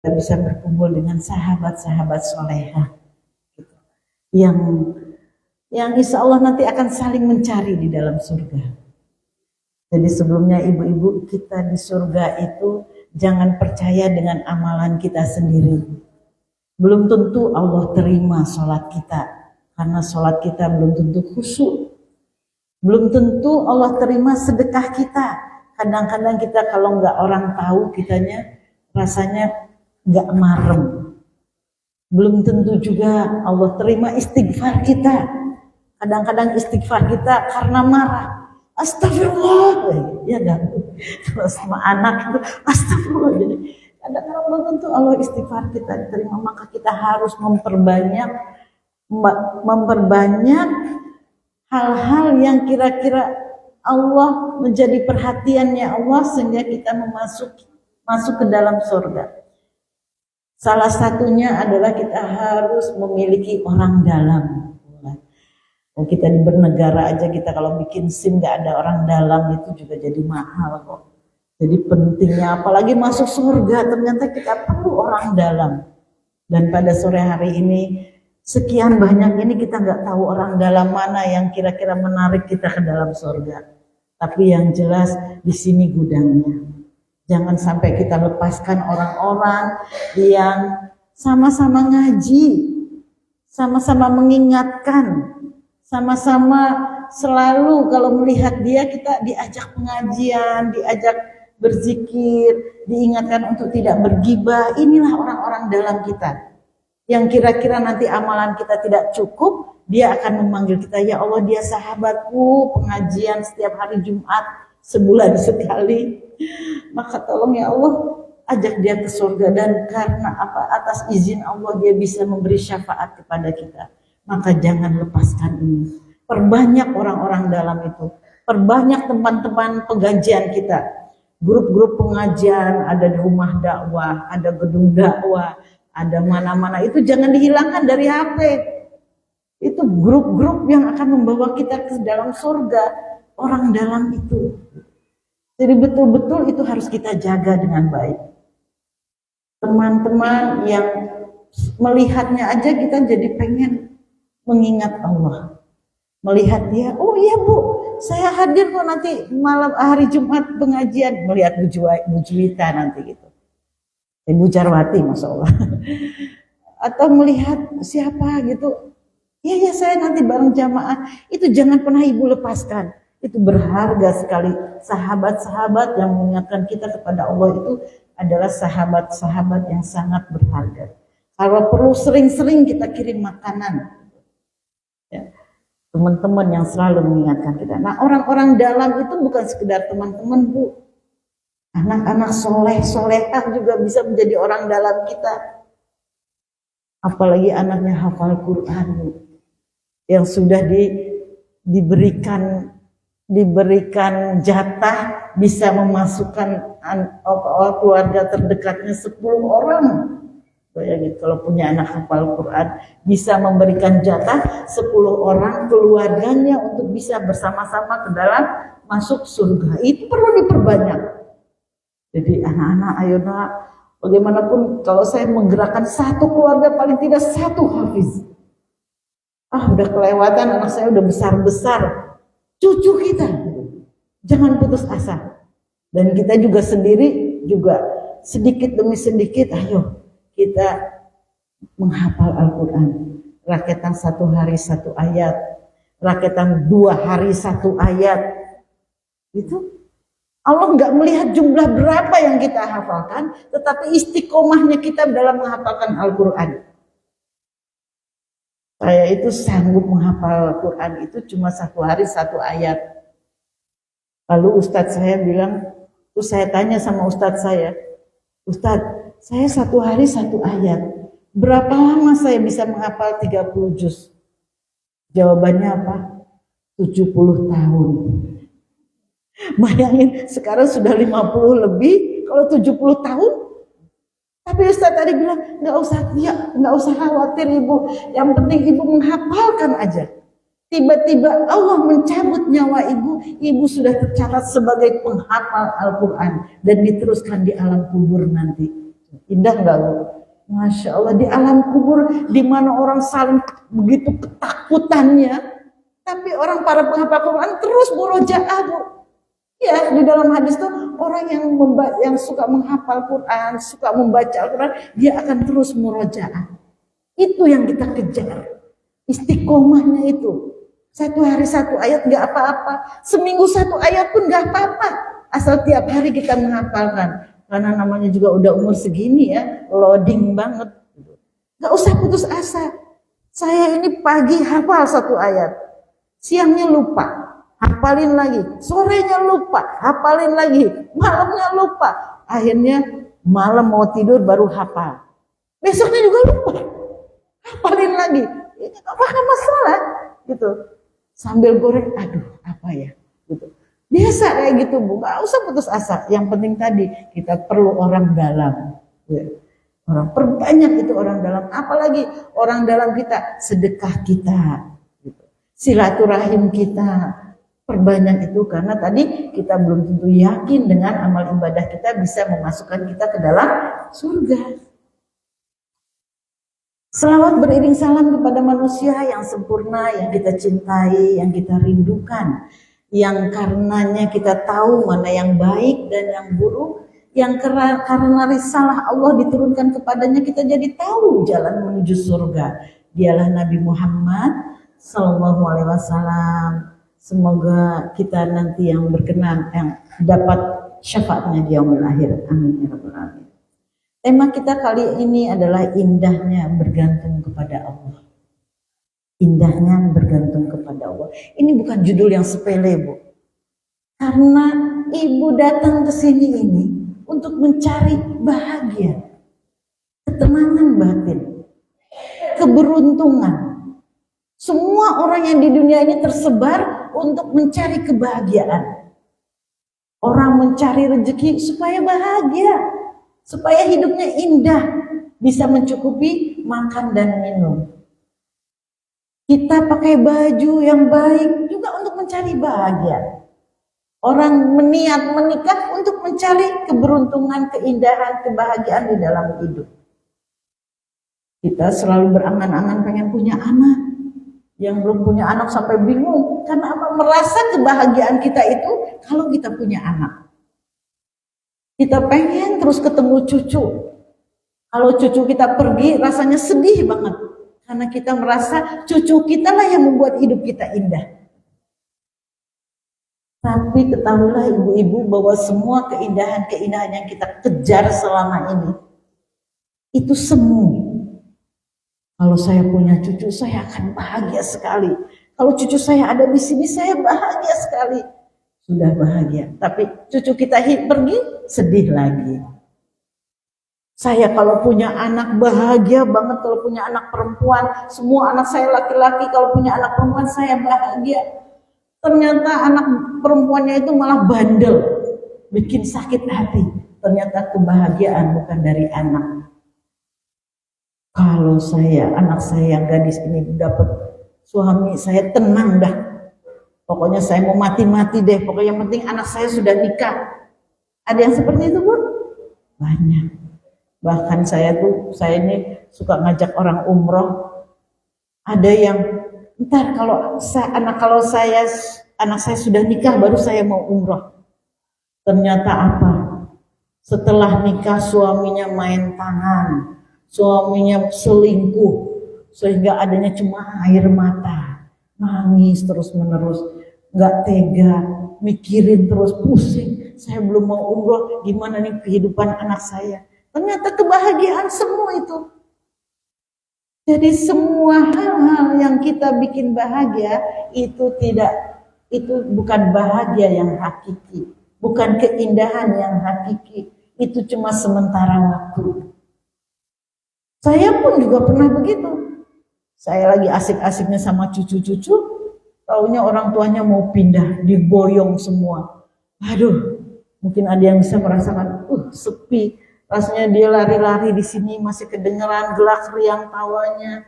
kita bisa berkumpul dengan sahabat-sahabat solehah gitu. yang insya Allah nanti akan saling mencari di dalam surga. Jadi sebelumnya ibu-ibu, kita di surga itu jangan percaya dengan amalan kita sendiri. Belum tentu Allah terima sholat kita, karena sholat kita belum tentu khusyuk. Belum tentu Allah terima sedekah kita. Kadang-kadang kita kalau nggak orang tahu, kitanya rasanya nggak marem. Belum tentu juga Allah terima istighfar kita. Kadang-kadang istighfar kita karena marah. Astagfirullah, ya kan? Kalau sama anak itu astagfirullah. Jadi kadang-kadang belum tentu Allah istighfar kita diterima, maka kita harus memperbanyak hal-hal yang kira-kira Allah menjadi perhatiannya Allah sehingga kita masuk ke dalam surga. Salah satunya adalah kita harus memiliki orang dalam. Kita di bernegara aja, kita kalau bikin SIM nggak ada orang dalam itu juga jadi mahal kok. Jadi pentingnya, apalagi masuk surga, ternyata kita perlu orang dalam. Dan pada sore hari ini, sekian banyak ini kita nggak tahu orang dalam mana yang kira-kira menarik kita ke dalam surga. Tapi yang jelas di sini gudangnya. Jangan sampai kita lepaskan orang-orang yang sama-sama ngaji, sama-sama mengingatkan, sama-sama selalu kalau melihat dia kita diajak pengajian, diajak berzikir, diingatkan untuk tidak bergibah. Inilah orang-orang dalam kita yang kira-kira nanti amalan kita tidak cukup, dia akan memanggil kita, ya Allah dia sahabatku, pengajian setiap hari Jumat sebulan sekali, maka tolong ya Allah ajak dia ke surga. Dan karena apa, atas izin Allah dia bisa memberi syafaat kepada kita. Maka jangan lepaskan ini. Perbanyak orang-orang dalam itu. Perbanyak teman-teman pengajian kita. Grup-grup pengajian, ada di rumah dakwah, ada gedung dakwah, ada mana-mana. Itu jangan dihilangkan dari HP. Itu grup-grup yang akan membawa kita ke dalam surga. Orang dalam itu. Jadi betul-betul itu harus kita jaga dengan baik. Teman-teman yang melihatnya aja kita jadi pengen mengingat Allah, melihat dia, oh iya Bu, saya hadir kok nanti malam hari Jumat pengajian, melihat Bu Juwita nanti gitu, Ibu Jarwati, Masya Allah, atau melihat siapa gitu, ya saya nanti bareng jamaah, itu jangan pernah Ibu lepaskan, itu berharga sekali. Sahabat-sahabat yang mengingatkan kita kepada Allah itu adalah sahabat-sahabat yang sangat berharga. Kalau perlu sering-sering kita kirim makanan. Ya, teman-teman yang selalu mengingatkan kita. Nah, orang-orang dalam itu bukan sekedar teman-teman Bu, anak-anak soleh-solehah juga bisa menjadi orang dalam kita. Apalagi anaknya hafal Quran Bu, yang sudah diberikan jatah bisa memasukkan keluarga terdekatnya 10 orang. Bayangin kalau punya anak hafal Quran bisa memberikan jatah 10 orang keluarganya untuk bisa bersama-sama ke dalam masuk surga. Itu perlu diperbanyak. Jadi anak-anak, ayo nak, bagaimanapun kalau saya menggerakkan satu keluarga paling tidak satu hafiz. Udah kelewatan, anak saya udah besar-besar. Cucu kita, jangan putus asa. Dan kita juga sendiri juga sedikit demi sedikit, ayo kita menghafal Al-Quran. Rakyatan 1 hari 1 ayat, rakyatan 2 hari 1 ayat. Itu Allah nggak melihat jumlah berapa yang kita hafalkan, tetapi istiqomahnya kita dalam menghafalkan Al-Quran. Saya itu sanggup menghafal Al-Quran itu cuma 1 hari 1 ayat. Lalu Ustadz saya bilang, terus saya tanya sama Ustadz saya, Ustadz, saya 1 hari 1 ayat. Berapa lama saya bisa menghafal 30 juz? Jawabannya apa? 70 tahun. Bayangin, sekarang sudah 50 lebih, kalau 70 tahun. Tapi Ustaz tadi bilang, nggak usah khawatir Ibu. Yang penting Ibu menghafalkan aja. Tiba-tiba Allah mencabut nyawa Ibu sudah tercatat sebagai penghafal Al-Quran dan diteruskan di alam kubur nanti. Indah nggak Bu? Masya Allah, di alam kubur di mana orang saling begitu ketakutannya, tapi orang para penghafal Quran terus murojaah Bu. Ya, di dalam hadis tuh orang yang suka menghafal Quran, suka membaca Al-Quran, dia akan terus murojaah. Itu yang kita kejar. Istiqomahnya itu. Satu hari satu ayat nggak apa-apa, seminggu satu ayat pun nggak apa-apa, asal tiap hari kita menghafalkan. Karena namanya juga udah umur segini ya, loading banget. Nggak usah putus asa. Saya ini pagi hafal satu ayat, siangnya lupa, hafalin lagi, sorenya lupa, hafalin lagi, malamnya lupa. Akhirnya malam mau tidur baru hafal. Besoknya juga lupa, hafalin lagi. Ini apakah masalah? Gitu. Sambil goreng, aduh apa ya? Gitu. Biasa kayak gitu Bu, gak usah putus asa. Yang penting tadi kita perlu orang dalam. Ya. Orang perbanyak itu orang dalam, apalagi orang dalam kita, sedekah kita, gitu. Silaturahim kita, perbanyak itu karena tadi kita belum tentu yakin dengan amal ibadah kita bisa memasukkan kita ke dalam surga. Selawat beriring salam kepada manusia yang sempurna, yang kita cintai, yang kita rindukan, yang karenanya kita tahu mana yang baik dan yang buruk, yang karena risalah Allah diturunkan kepadanya kita jadi tahu jalan menuju surga. Dialah Nabi Muhammad Sallallahu Alaihi Wasallam. Semoga kita nanti yang berkenan, yang dapat syafaatnya di yaumil akhir. Amin ya rabbal alamin. Tema kita kali ini adalah indahnya bergantung kepada Allah. Indahnya bergantung kepada Allah. Ini bukan judul yang sepele Bu. Karena Ibu datang ke sini ini untuk mencari bahagia, ketenangan batin, keberuntungan. Semua orang yang di dunia ini tersebar untuk mencari kebahagiaan. Orang mencari rezeki supaya bahagia, supaya hidupnya indah, bisa mencukupi makan dan minum. Kita pakai baju yang baik juga untuk mencari bahagia. Orang meniat menikah untuk mencari keberuntungan, keindahan, kebahagiaan di dalam hidup. Kita selalu berangan-angan pengen punya anak. Yang belum punya anak sampai bingung. Karena apa? Merasa kebahagiaan kita itu kalau kita punya anak. Kita pengen terus ketemu cucu. Kalau cucu kita pergi rasanya sedih banget. Karena kita merasa cucu kita lah yang membuat hidup kita indah. Tapi ketahuilah ibu-ibu bahwa semua keindahan-keindahan yang kita kejar selama ini itu semu. Kalau saya punya cucu, saya akan bahagia sekali. Kalau cucu saya ada di sini, saya bahagia sekali. Sudah bahagia, tapi cucu kita pergi, sedih lagi. Saya kalau punya anak bahagia banget, kalau punya anak perempuan, semua anak saya laki-laki, kalau punya anak perempuan saya bahagia. Ternyata anak perempuannya itu malah bandel, bikin sakit hati. Ternyata kebahagiaan bukan dari anak. Kalau anak saya yang gadis ini dapat suami, saya tenang dah. Pokoknya saya mau mati-mati deh. Pokoknya yang penting anak saya sudah nikah. Ada yang seperti itu Bu? Banyak. Bahkan saya ini suka ngajak orang umroh. Ada yang ntar kalau anak saya sudah nikah baru saya mau umroh. Ternyata apa? Setelah nikah suaminya main tangan, suaminya selingkuh, sehingga adanya cuma air mata, nangis terus menerus. Gak tega, mikirin terus, pusing. Saya belum mau umroh, gimana nih kehidupan anak saya. Ternyata kebahagiaan semua itu. Jadi semua hal-hal yang kita bikin bahagia itu bukan bahagia yang hakiki, bukan keindahan yang hakiki. Itu cuma sementara waktu. Saya pun juga pernah begitu. Saya lagi asik-asiknya sama cucu-cucu. Taunya orang tuanya mau pindah, diboyong semua. Aduh, mungkin ada yang bisa merasakan, sepi. Rasanya dia lari-lari di sini masih kedengeran gelak riang tawanya.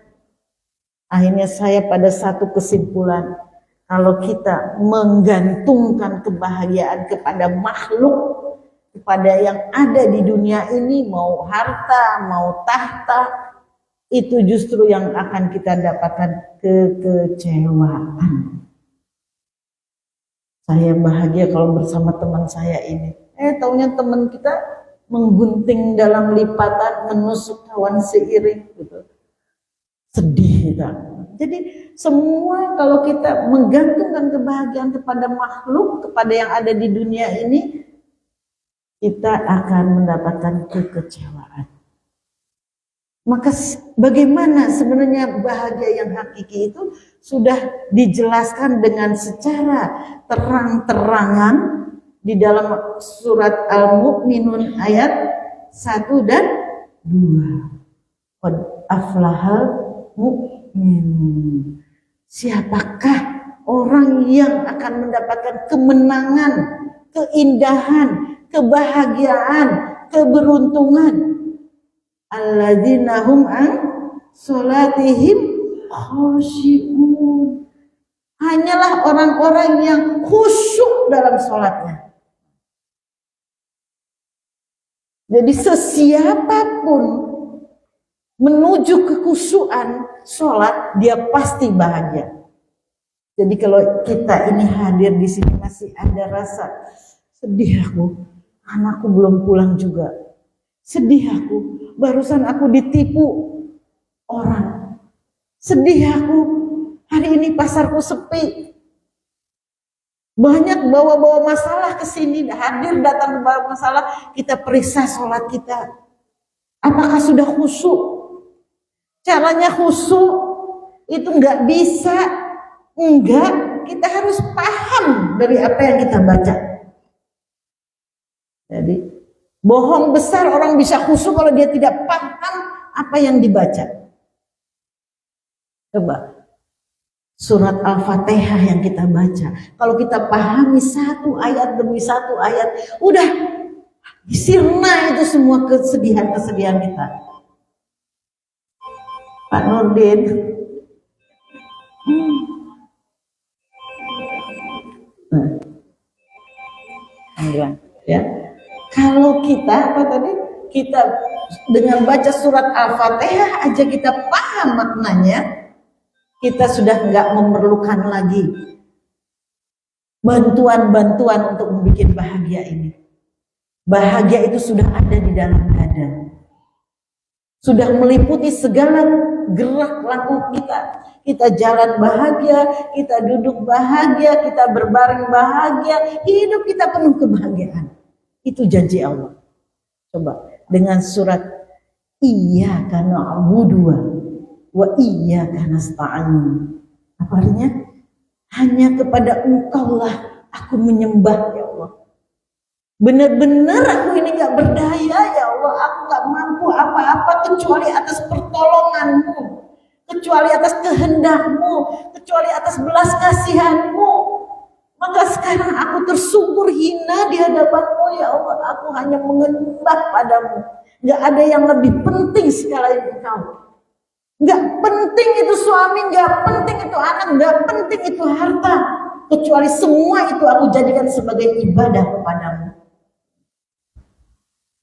Akhirnya saya pada satu kesimpulan, kalau kita menggantungkan kebahagiaan kepada makhluk, kepada yang ada di dunia ini, mau harta, mau tahta, itu justru yang akan kita dapatkan kekecewaan. Saya bahagia kalau bersama teman saya ini. Taunya teman kita menggunting dalam lipatan, menusuk kawan seiring gitu. Sedih kita. Jadi semua kalau kita menggantungkan kebahagiaan kepada makhluk, kepada yang ada di dunia ini, kita akan mendapatkan kekecewaan. Maka bagaimana sebenarnya bahagia yang hakiki itu sudah dijelaskan dengan secara terang-terangan di dalam surat Al-Mu'minun ayat 1 dan 2. Qad aflahal mu'minun. Siapakah orang yang akan mendapatkan kemenangan, keindahan, kebahagiaan, keberuntungan? Alladzina hum an salatihim khashi'un. Hanyalah orang-orang yang khusyuk dalam salatnya. Jadi sesiapapun menuju kekhusyuan salat, dia pasti bahagia. Jadi kalau kita ini hadir di sini masih ada rasa sedih, aku anakku belum pulang juga. Sedih aku, barusan aku ditipu orang. Sedih aku, hari ini pasarku sepi. Banyak bawa-bawa masalah ke sini, hadir datang bawa masalah, kita periksa sholat kita. Apakah sudah khusyuk? Caranya khusyuk itu nggak bisa, enggak, kita harus paham dari apa yang kita baca. Jadi bohong besar orang bisa khusyuk kalau dia tidak paham apa yang dibaca. Coba surat Al-Fatihah yang kita baca, kalau kita pahami satu ayat demi satu ayat, udah sirna itu semua kesedihan-kesedihan kita. Pak Nurdin, ya. Kalau kita kita dengan baca surat Al-Fatihah aja kita paham maknanya, kita sudah nggak memerlukan lagi bantuan-bantuan untuk membuat bahagia ini. Bahagia itu sudah ada di dalam dada, sudah meliputi segala gerak laku kita. Kita jalan bahagia, kita duduk bahagia, kita berbaring bahagia, hidup kita penuh kebahagiaan. Itu janji Allah. Coba dengan surat Iyyaka na'budu wa iyyaka nasta'in. Apa artinya? Hanya kepada Engkaulah aku menyembah, ya Allah. Benar-benar aku ini gak berdaya, ya Allah. Aku gak mampu apa-apa kecuali atas pertolongan-Mu, kecuali atas kehendak-Mu, kecuali atas belas kasihan-Mu. Maka sekarang aku tersungkur hina di hadapan-Mu, ya Allah. Aku hanya menyembah padamu. Gak ada yang lebih penting sekali Engkau. Gak penting itu suami, gak penting itu anak, gak penting itu harta. Kecuali semua itu aku jadikan sebagai ibadah kepadamu.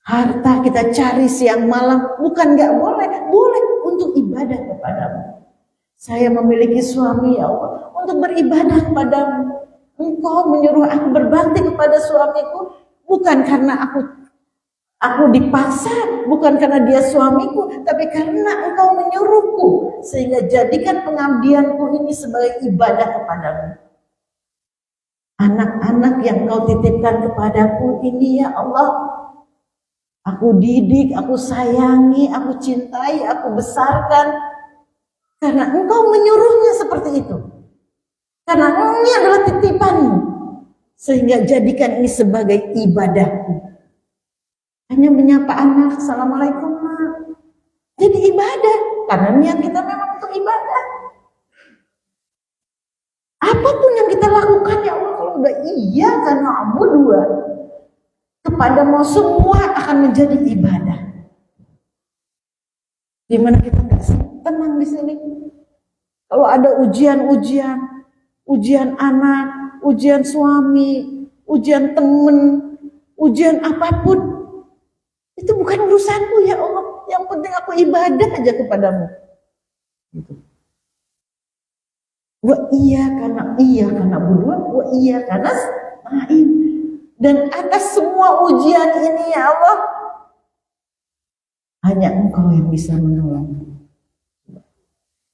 Harta kita cari siang malam, bukan gak boleh, boleh untuk ibadah kepadamu. Saya memiliki suami, ya Allah, untuk beribadah kepadamu. Engkau menyuruh aku berbakti kepada suamiku bukan karena aku dipaksa, bukan karena dia suamiku, tapi karena Engkau menyuruhku, sehingga jadikan pengabdianku ini sebagai ibadah kepadamu. Anak-anak yang Engkau titipkan kepadaku ini, ya Allah, aku didik, aku sayangi, aku cintai, aku besarkan karena Engkau menyuruhnya seperti itu. Karena ini adalah titipanmu, sehingga jadikan ini sebagai ibadahku. Hanya menyapa anak, assalamualaikum Mak, jadi ibadah, karena niat kita memang untuk ibadah. Apapun yang kita lakukan, ya Allah, kalau udah iya karena Abu dua kepadamu semua akan menjadi ibadah. Dimana kita nggak tenang di sini. Kalau ada ujian anak, ujian suami, ujian temen, ujian apapun, itu bukan urusanku ya Allah. Yang penting aku ibadah aja kepadamu. Gitu. Wa iya karena berdua, wa iya karena na'im. Dan atas semua ujian ini ya Allah, hanya Engkau yang bisa menolongku.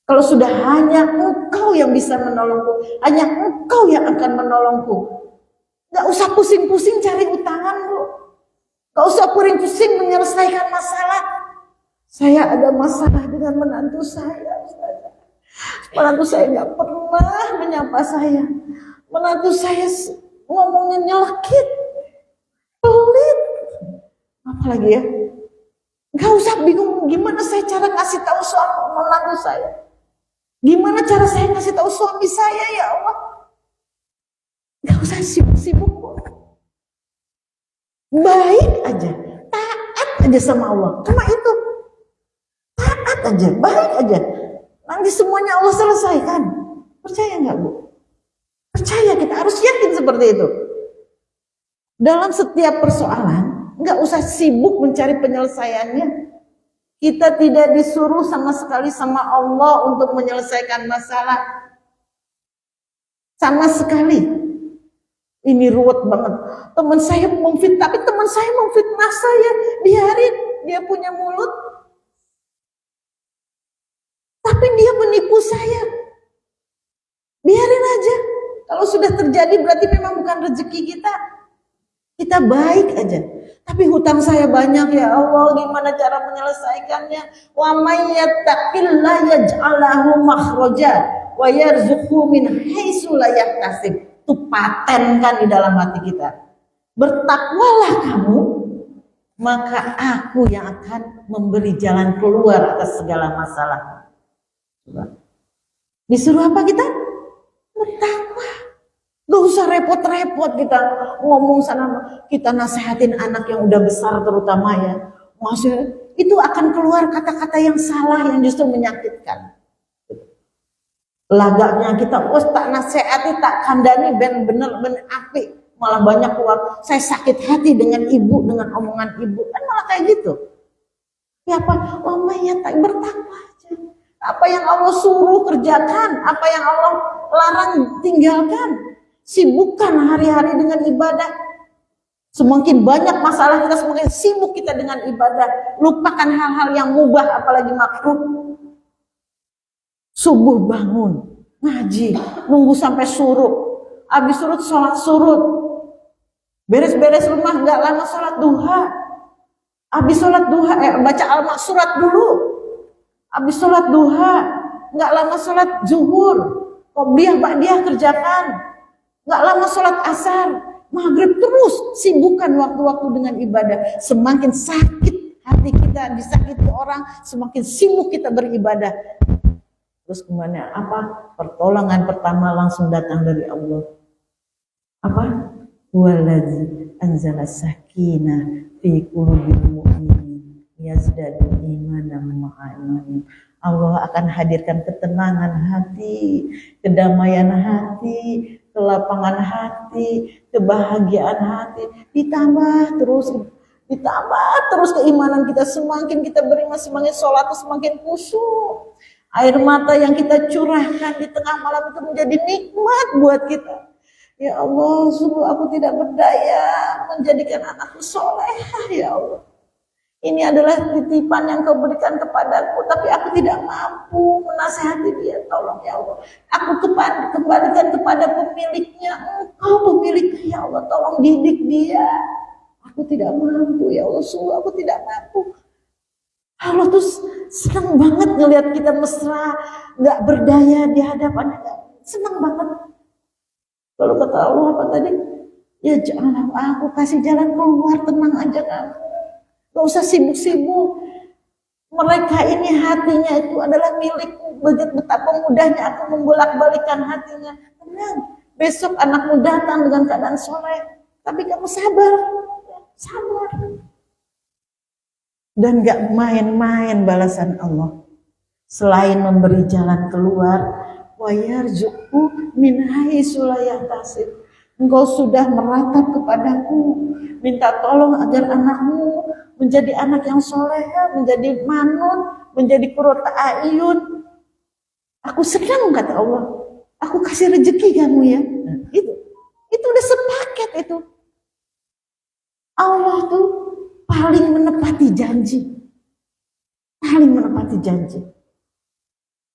Kalau sudah hanya Engkau yang bisa menolongku, hanya Engkau yang akan menolongku. Gak usah pusing-pusing cari utangan, Bu. Gak usah pusing-pusing menyelesaikan masalah. Saya ada masalah dengan menantu saya, Ustaz. Menantu saya gak pernah menyapa saya. Menantu saya ngomongnya nyelekit, pelit. Apalagi ya, gak usah bingung gimana saya cara ngasih tahu suami menantu saya. Gimana cara saya ngasih tahu suami saya ya Allah. Gak usah sibuk-sibuk. Baik aja, taat aja sama Allah. Cuma itu, taat aja, baik aja. Nanti semuanya Allah selesaikan. Percaya gak, Bu? Percaya, kita harus yakin seperti itu. Dalam setiap persoalan, gak usah sibuk mencari penyelesaiannya. Kita tidak disuruh sama sekali sama Allah untuk menyelesaikan masalah. Sama sekali. Ini ruwet banget. Teman saya memfitnah, tapi teman saya memfitnah saya. Biarin, dia punya mulut. Tapi dia menipu saya. Biarin aja. Kalau sudah terjadi berarti memang bukan rezeki kita. Kita baik aja. Tapi hutang saya banyak ya Allah, gimana cara menyelesaikannya? Wa may yattaqillaha yaj'al lahu makhraja wa yarzuqhu min haitsu la yahtasib. Itu patenkan di dalam hati kita. Bertakwalah kamu, maka aku yang akan memberi jalan keluar atas segala masalah. Disuruh apa kita? Bertakwa. Gak usah repot-repot kita ngomong sana, kita nasihatin anak yang udah besar terutama ya. Maksudnya itu akan keluar kata-kata yang salah yang justru menyakitkan. Lagaknya kita, tak nasihati, tak kandani, bener api. Malah banyak keluar, saya sakit hati dengan ibu, dengan omongan ibu. Kan malah kayak gitu. Ya apa? Ya tak bertakwa aja. Apa yang Allah suruh kerjakan, apa yang Allah larang tinggalkan. Sibukkan hari-hari dengan ibadah. Semakin banyak masalah kita, semakin sibuk kita dengan ibadah. Lupakan hal-hal yang mubah, apalagi makruh. Subuh bangun, ngaji, nunggu sampai surut. Habis surut, sholat surut. Beres-beres rumah, gak lama sholat duha. Habis sholat duha, baca al-maksurat dulu. Habis sholat duha, gak lama sholat zuhur. Qobliyah, ba'diyah kerjakan. Gak lama sholat asar, maghrib, terus sibukkan waktu-waktu dengan ibadah. Semakin sakit hati kita, disakiti orang, semakin sibuk kita beribadah. Terus kemana? Apa? Pertolongan pertama langsung datang dari Allah. Apa? Waladzi anzala sakinah fi qulubil mu'minin yazdadu imanan ma'a imanin. Allah akan hadirkan ketenangan hati, kedamaian hati, kelapangan hati, kebahagiaan hati, ditambah terus keimanan kita. Semakin kita beriman, semakin sholat semakin khusyuk. Air mata yang kita curahkan di tengah malam itu menjadi nikmat buat kita. Ya Allah, sungguh aku tidak berdaya menjadikan anakku solehah ya Allah. Ini adalah titipan yang kau berikan kepadaku, tapi aku tidak mampu menasihati dia. Tolong ya Allah, aku kembalikan kepada pemiliknya. Engkau pemiliknya ya Allah, tolong didik dia. Aku tidak mampu ya Allah, sungguh aku tidak mampu. Allah tuh senang banget ngelihat kita mesra, gak berdaya di hadapannya. Senang banget. Lalu kata Allah apa tadi? Ya jangan aku kasih jalan keluar, tenang aja kamu. Gak usah sibuk-sibuk. Mereka ini hatinya itu adalah milikku. Betapa mudahnya aku membolak-balikan hatinya. Tenang, besok anakmu datang dengan keadaan soleh. Tapi kamu sabar. Sabar. Dan gak main-main balasan Allah. Selain memberi jalan keluar, wa yarzuqhu min haitsu la yahtasib. Engkau sudah meratap kepadaku, minta tolong agar anakmu menjadi anak yang soleh, menjadi manun, menjadi qurrata a'yun. Aku senang kata Allah. Aku kasih rezeki kamu ya. Itu udah sepaket itu. Allah tuh paling menepati janji. Paling menepati janji.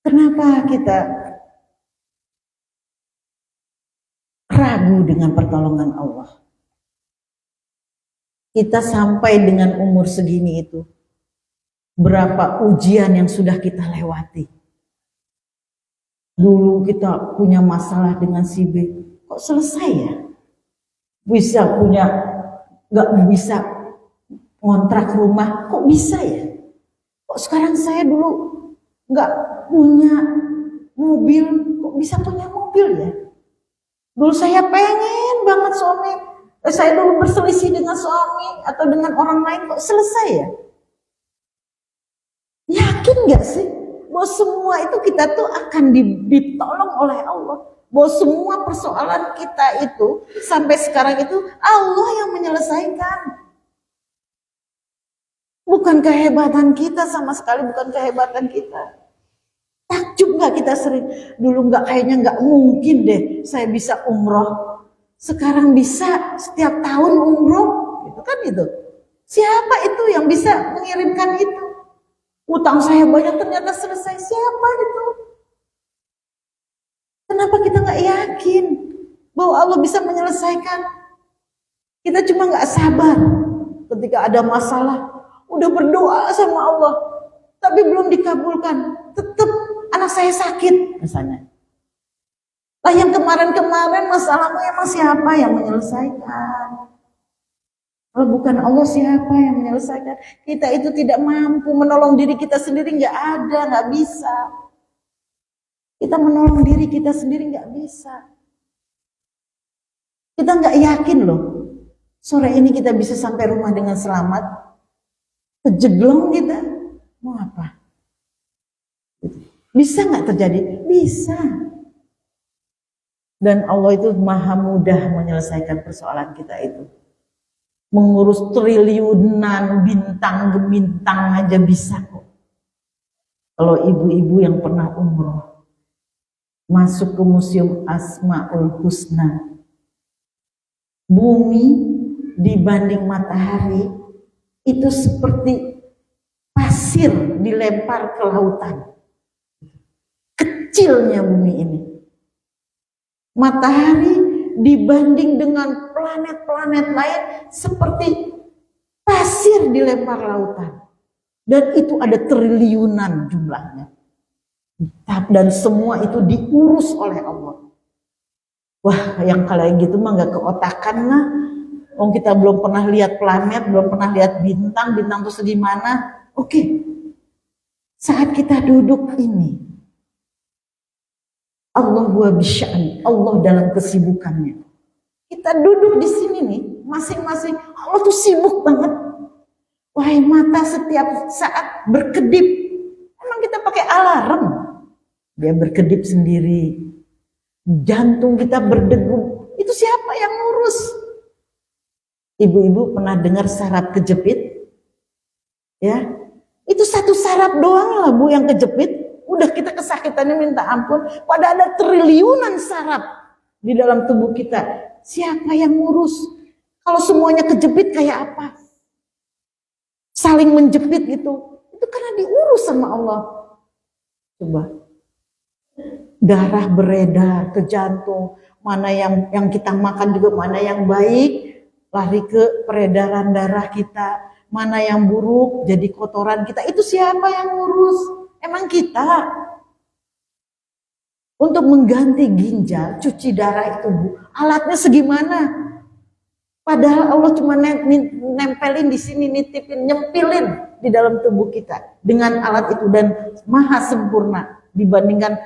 Kenapa kita ragu dengan pertolongan Allah? Kita sampai dengan umur segini itu, berapa ujian yang sudah kita lewati. Dulu kita punya masalah dengan si B, kok selesai ya? Gak bisa ngontrak rumah, kok bisa ya? Kok sekarang saya dulu gak punya mobil, kok bisa punya mobil ya? Dulu saya pengen banget saya dulu berselisih dengan suami atau dengan orang lain, kok selesai ya? Yakin gak sih bahwa semua itu kita tuh akan ditolong oleh Allah? Bahwa semua persoalan kita itu sampai sekarang itu Allah yang menyelesaikan. Bukan kehebatan kita, sama sekali bukan kehebatan kita. Takjub gak kita sering? Dulu kayaknya gak mungkin deh saya bisa umroh. Sekarang bisa setiap tahun umroh, gitu kan itu. Siapa itu yang bisa mengirimkan itu? Utang saya banyak ternyata selesai. Siapa itu? Kenapa kita gak yakin bahwa Allah bisa menyelesaikan? Kita cuma gak sabar ketika ada masalah. Udah berdoa sama Allah, tapi belum dikabulkan. Tetap anak saya sakit misalnya. Lah yang kemarin-kemarin masalahmu emang siapa yang menyelesaikan? Kalau bukan Allah, siapa yang menyelesaikan? Kita itu tidak mampu menolong diri kita sendiri, nggak bisa. Kita menolong diri kita sendiri nggak bisa. Kita nggak yakin loh, sore ini kita bisa sampai rumah dengan selamat. Kejeglong kita, mau apa? Bisa nggak terjadi? Bisa. Dan Allah itu maha mudah menyelesaikan persoalan kita itu. Mengurus triliunan bintang gemintang aja bisa kok. Kalau ibu-ibu yang pernah umroh, masuk ke Museum Asmaul Husna, bumi dibanding matahari itu seperti pasir dilempar ke lautan. Kecilnya bumi ini. Matahari dibanding dengan planet-planet lain seperti pasir dilempar lautan. Dan itu ada triliunan jumlahnya. Dan semua itu diurus oleh Allah. Wah, yang kayak gitu mah gak keotakan lah. Kita belum pernah lihat planet, belum pernah lihat bintang itu segimana. Oke. Saat kita duduk ini, Allah wa bisya'an, Allah dalam kesibukannya. Kita duduk di sini nih, masing-masing Allah tuh sibuk banget. Wahai mata setiap saat berkedip. Emang kita pakai alarm? Dia berkedip sendiri. Jantung kita berdegup. Itu siapa yang ngurus? Ibu-ibu pernah dengar saraf kejepit? Ya, itu satu saraf doang lah Bu yang kejepit. Udah kita kesakitannya minta ampun. Pada ada triliunan saraf di dalam tubuh kita. Siapa yang ngurus? Kalau semuanya kejepit kayak apa? Saling menjepit gitu. Itu karena diurus sama Allah. Coba. Darah beredar ke jantung. Mana yang kita makan juga mana yang baik. Lari ke peredaran darah kita. Mana yang buruk jadi kotoran kita. Itu siapa yang ngurus? Emang kita. Untuk mengganti ginjal, cuci darah itu Bu, alatnya segimana? Padahal Allah cuma nempelin di sini, nitipin, nyempilin di dalam tubuh kita dengan alat itu dan maha sempurna dibandingkan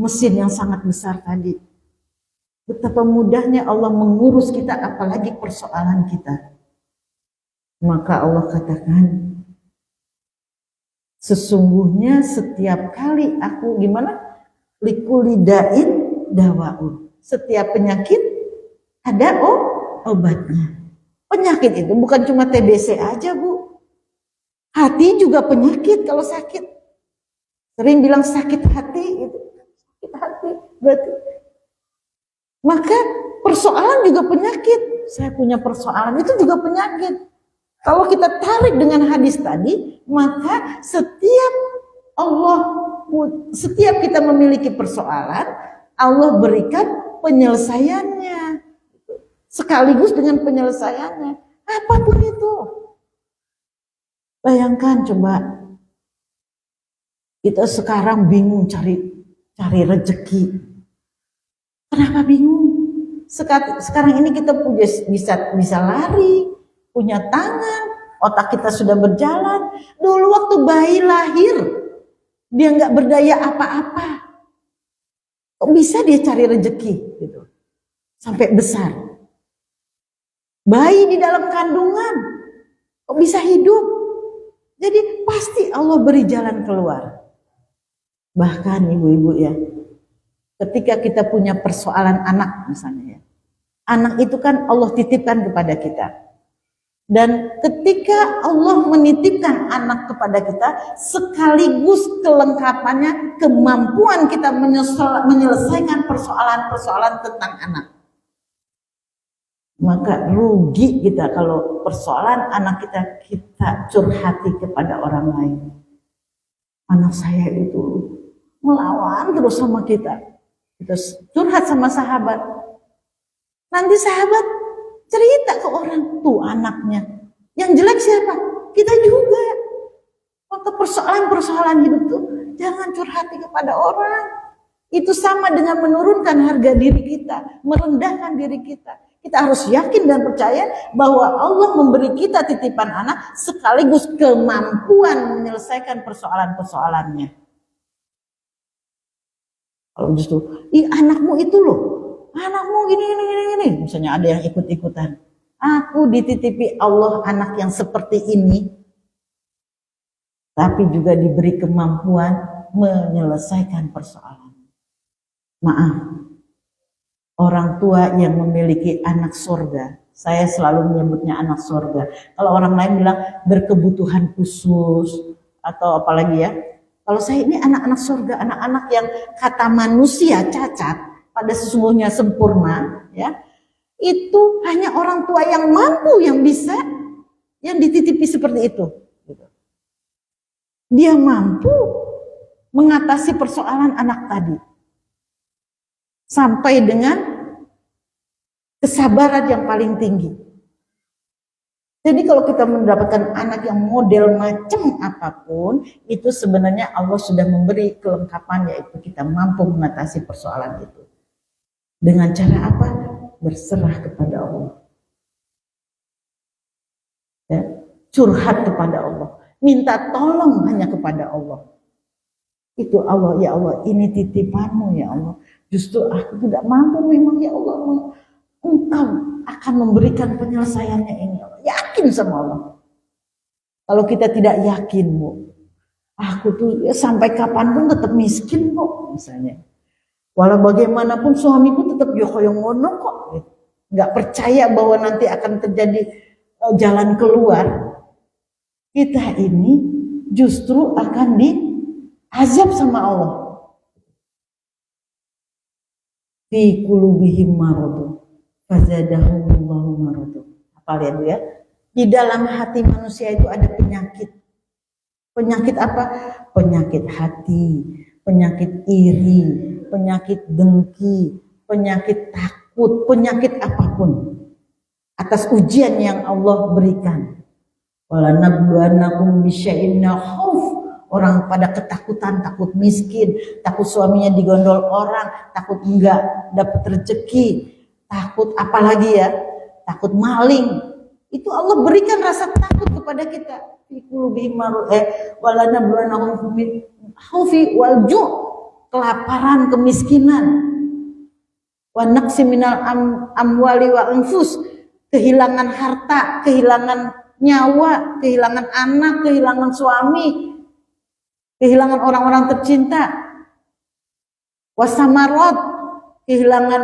mesin yang sangat besar tadi. Betapa mudahnya Allah mengurus kita, apalagi persoalan kita. Maka Allah katakan, sesungguhnya setiap kali aku gimana? Likulidain dawaun. Setiap penyakit ada obatnya. Penyakit itu bukan cuma TBC aja, Bu. Hati juga penyakit kalau sakit. Sering bilang sakit hati gitu. Sakit hati berarti. Maka persoalan juga penyakit. Saya punya persoalan itu juga penyakit. Kalau kita tarik dengan hadis tadi, maka setiap kita memiliki persoalan, Allah berikan penyelesaiannya. Sekaligus dengan penyelesaiannya. Apapun itu. Bayangkan coba. Kita sekarang bingung cari rezeki. Kenapa bingung? Sekarang ini kita bisa lari, punya tangan, otak kita sudah berjalan. Dulu waktu bayi lahir, dia nggak berdaya apa-apa. Kok bisa dia cari rezeki gitu? Sampai besar. Bayi di dalam kandungan, kok bisa hidup? Jadi pasti Allah beri jalan keluar. Bahkan ibu-ibu ya, ketika kita punya persoalan anak misalnya ya, anak itu kan Allah titipkan kepada kita. Dan ketika Allah menitipkan anak kepada kita, sekaligus kelengkapannya, kemampuan kita menyelesaikan persoalan-persoalan tentang anak. Maka rugi kita kalau persoalan anak kita curhati kepada orang lain. Anak saya itu melawan terus sama kita. Kita curhat sama sahabat. Nanti sahabat cerita ke orang tuh anaknya. Yang jelek siapa? Kita juga. Maka persoalan-persoalan hidup tuh jangan curhati kepada orang. Itu sama dengan menurunkan harga diri kita, merendahkan diri kita. Kita harus yakin dan percaya bahwa Allah memberi kita titipan anak sekaligus kemampuan menyelesaikan persoalan-persoalannya. Kalau justru, anakmu itu loh, anakmu gini. Misalnya ada yang ikut-ikutan. Aku dititipi Allah anak yang seperti ini, tapi juga diberi kemampuan menyelesaikan persoalan. Maaf. Orang tua yang memiliki anak surga, saya selalu menyebutnya anak surga. Kalau orang lain bilang berkebutuhan khusus atau apalagi ya. Kalau saya ini anak-anak surga, anak-anak yang kata manusia cacat, pada sesungguhnya sempurna, ya. Itu hanya orang tua yang mampu yang bisa, yang dititipi seperti itu. Dia mampu mengatasi persoalan anak tadi. Sampai dengan kesabaran yang paling tinggi. Jadi kalau kita mendapatkan anak yang model macam apapun, itu sebenarnya Allah sudah memberi kelengkapan, yaitu kita mampu mengatasi persoalan itu. Dengan cara apa? Berserah kepada Allah. Ya, curhat kepada Allah. Minta tolong hanya kepada Allah. Itu Allah, ya Allah, ini titipanmu ya Allah. Justru aku tidak mampu memang ya Allah. Engkau akan memberikan penyelesaiannya ini. Yakin sama Allah. Kalau kita tidak yakin, Bu, aku tuh ya, sampai kapanpun tetap miskin kok misalnya. Walau bagaimanapun suamiku tetap yokoyong ngono kok. Nggak percaya bahwa nanti akan terjadi jalan keluar. Kita ini justru akan diazab sama Allah. Fi qulubihim maradun fazadahumullahu maradun. Apa lihat ya? Di dalam hati manusia itu ada penyakit. Penyakit apa? Penyakit hati, penyakit iri, penyakit dengki, penyakit takut, penyakit apapun. Atas ujian yang Allah berikan. Wala nabluwannakum bisyai'in khauf. Orang pada ketakutan, takut miskin, takut suaminya digondol orang, takut enggak dapat rezeki, takut apalagi ya, takut maling. Itu Allah berikan rasa takut kepada kita. Kelaparan, kemiskinan. Wa naqsi minal amwali wa anfus, kehilangan harta, kehilangan nyawa, kehilangan anak, kehilangan suami, kehilangan orang-orang tercinta. Wasamarot, kehilangan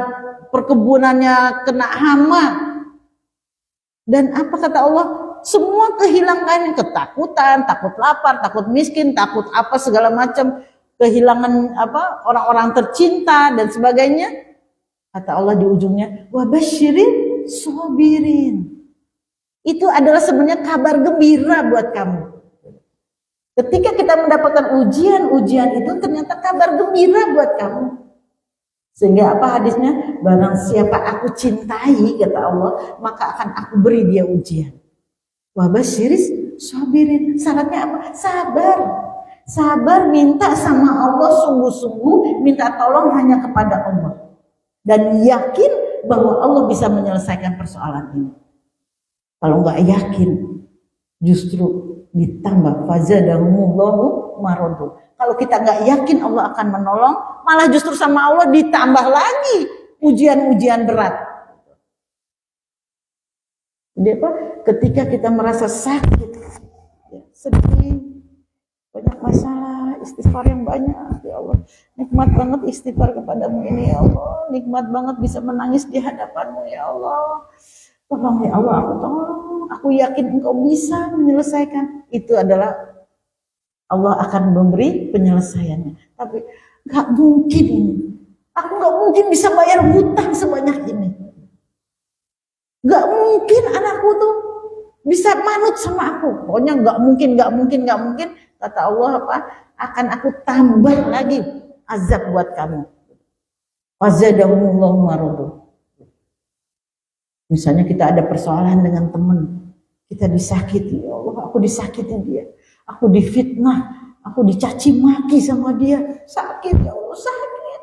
perkebunannya kena hama. Dan apa kata Allah? Semua kehilangan, ketakutan, takut lapar, takut miskin, takut apa segala macam, kehilangan apa orang-orang tercinta dan sebagainya. Kata Allah di ujungnya, wa basyirin sabirin. Itu adalah sebenarnya kabar gembira buat kamu. Ketika kita mendapatkan ujian-ujian itu ternyata kabar gembira buat kamu. Sehingga apa hadisnya? Barang siapa aku cintai, kata Allah, maka akan aku beri dia ujian. Wa basyiris sabirin. Syaratnya apa? Sabar. Sabar, minta sama Allah sungguh-sungguh, minta tolong hanya kepada Allah. Dan yakin bahwa Allah bisa menyelesaikan persoalan ini. Kalau nggak yakin, justru ditambah fazadahumullahu maradu. Kalau kita nggak yakin Allah akan menolong, malah justru sama Allah ditambah lagi ujian-ujian berat. Jadi apa? Ketika kita merasa sakit, sedih, banyak masalah, istighfar yang banyak, ya Allah. Nikmat banget istighfar kepadamu ini, ya Allah. Nikmat banget bisa menangis di hadapanmu, ya Allah. Tolong ya Allah, aku tolong. Aku yakin Engkau bisa menyelesaikan. Itu adalah Allah akan memberi penyelesaiannya. Tapi gak mungkin ini. Aku gak mungkin bisa bayar hutang sebanyak ini. Gak mungkin anakku tuh bisa manut sama aku. Pokoknya gak mungkin. Kata Allah apa? Akan aku tambah lagi azab buat kamu. Wazadahumullahu maradu. Misalnya kita ada persoalan dengan teman, kita disakiti, ya Allah, aku disakiti dia, aku difitnah, aku dicaci maki sama dia, sakit ya Allah, sakit.